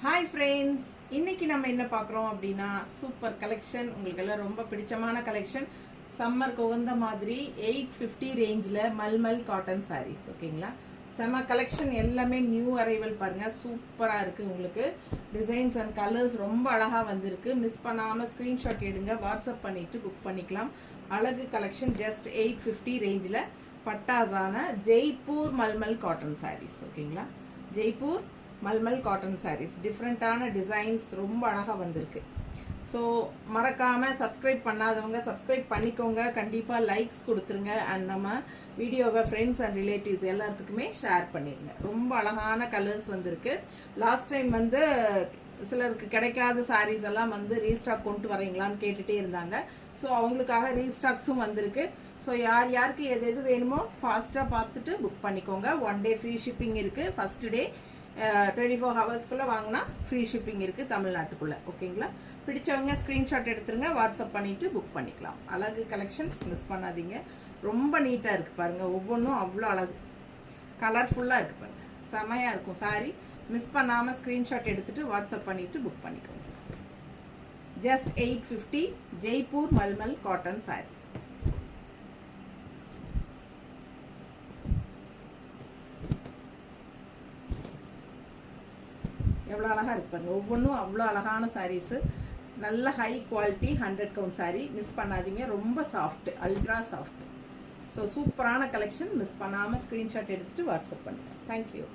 Hi friends, இன்னைக்கு நம்ம என்ன பார்க்குறோம் அப்படின்னா சூப்பர் கலெக்ஷன். உங்களுக்கு எல்லாம் ரொம்ப பிடிச்சமான கலெக்ஷன். சம்மருக்கு உகந்த மாதிரி 850 ரேஞ்சில் மல்மல் காட்டன் சாரீஸ். ஓகேங்களா, செம்ம கலெக்ஷன், எல்லாமே நியூ அரைவல் பாருங்கள். சூப்பராக இருக்குது. உங்களுக்கு டிசைன்ஸ் அண்ட் கலர்ஸ் ரொம்ப அழகாக வந்திருக்கு. மிஸ் பண்ணாமல் ஸ்க்ரீன்ஷாட் எடுங்க, வாட்ஸ்அப் பண்ணிவிட்டு புக் பண்ணிக்கலாம். அழகு கலெக்ஷன். ஜஸ்ட் 850 ரேஞ்சில் பட்டாஸான ஜெய்ப்பூர் மல்மல் காட்டன் சாரீஸ். ஓகேங்களா, ஜெய்ப்பூர் மல்மல் காட்டன் சாரீஸ். டிஃப்ரெண்ட்டான டிசைன்ஸ் ரொம்ப அழகாக வந்திருக்கு. ஸோ மறக்காமல் சப்ஸ்கிரைப் பண்ணாதவங்க சப்ஸ்கிரைப் பண்ணிக்கோங்க. கண்டிப்பாக லைக்ஸ் கொடுத்துருங்க. அண்ட் நம்ம வீடியோவை ஃப்ரெண்ட்ஸ் அண்ட் ரிலேட்டிவ்ஸ் எல்லாத்துக்குமே ஷேர் பண்ணிடுங்க. ரொம்ப அழகான கலர்ஸ் வந்திருக்கு. லாஸ்ட் டைம் சிலருக்கு கிடைக்காத சாரீஸ் எல்லாம் ரீஸ்டாக் கொண்டு வரீங்களான்னு கேட்டுகிட்டே இருந்தாங்க. ஸோ அவங்களுக்காக ரீஸ்டாக்ஸும் வந்திருக்கு. ஸோ யாருக்கு எது வேணுமோ ஃபாஸ்ட்டாக பார்த்துட்டு புக் பண்ணிக்கோங்க. 1 டே ஃப்ரீ ஷிப்பிங் இருக்குது. ஃபஸ்ட்டு டே 24 ஹவர்ஸ்க்குள்ளே வாங்கினா ஃப்ரீ ஷிப்பிங் இருக்குது தமிழ்நாட்டுக்குள்ளே. ஓகேங்களா, பிடிச்சவங்க ஸ்க்ரீன்ஷாட் எடுத்துருங்க, வாட்ஸ்அப் பண்ணிவிட்டு புக் பண்ணிக்கலாம். அழகு கலெக்ஷன்ஸ் மிஸ் பண்ணாதீங்க. ரொம்ப நீட்டாக இருக்குது பாருங்கள். ஒவ்வொன்றும் அவ்வளோ அழகு, கலர்ஃபுல்லாக இருக்குது பாருங்கள். செமையாக இருக்கும் சாரி. மிஸ் பண்ணாமல் ஸ்க்ரீன்ஷாட் எடுத்துகிட்டு வாட்ஸ்அப் பண்ணிவிட்டு புக் பண்ணிக்கோங்க. Just 850 Jaipur mulmul cotton saris. எவ்வளோ அழகாக இருப்பாங்க. ஒவ்வொன்றும் அவ்வளோ அழகான சாரீஸு. நல்ல high quality 100 count sari. Miss பண்ணாதீங்க. ரொம்ப சாஃப்ட், அல்ட்ரா சாஃப்ட். ஸோ சூப்பரான கலெக்ஷன். மிஸ் பண்ணாமல் ஸ்க்ரீன்ஷாட் எடுத்துகிட்டு வாட்ஸ்அப் பண்ணுங்கள். தேங்க்யூ.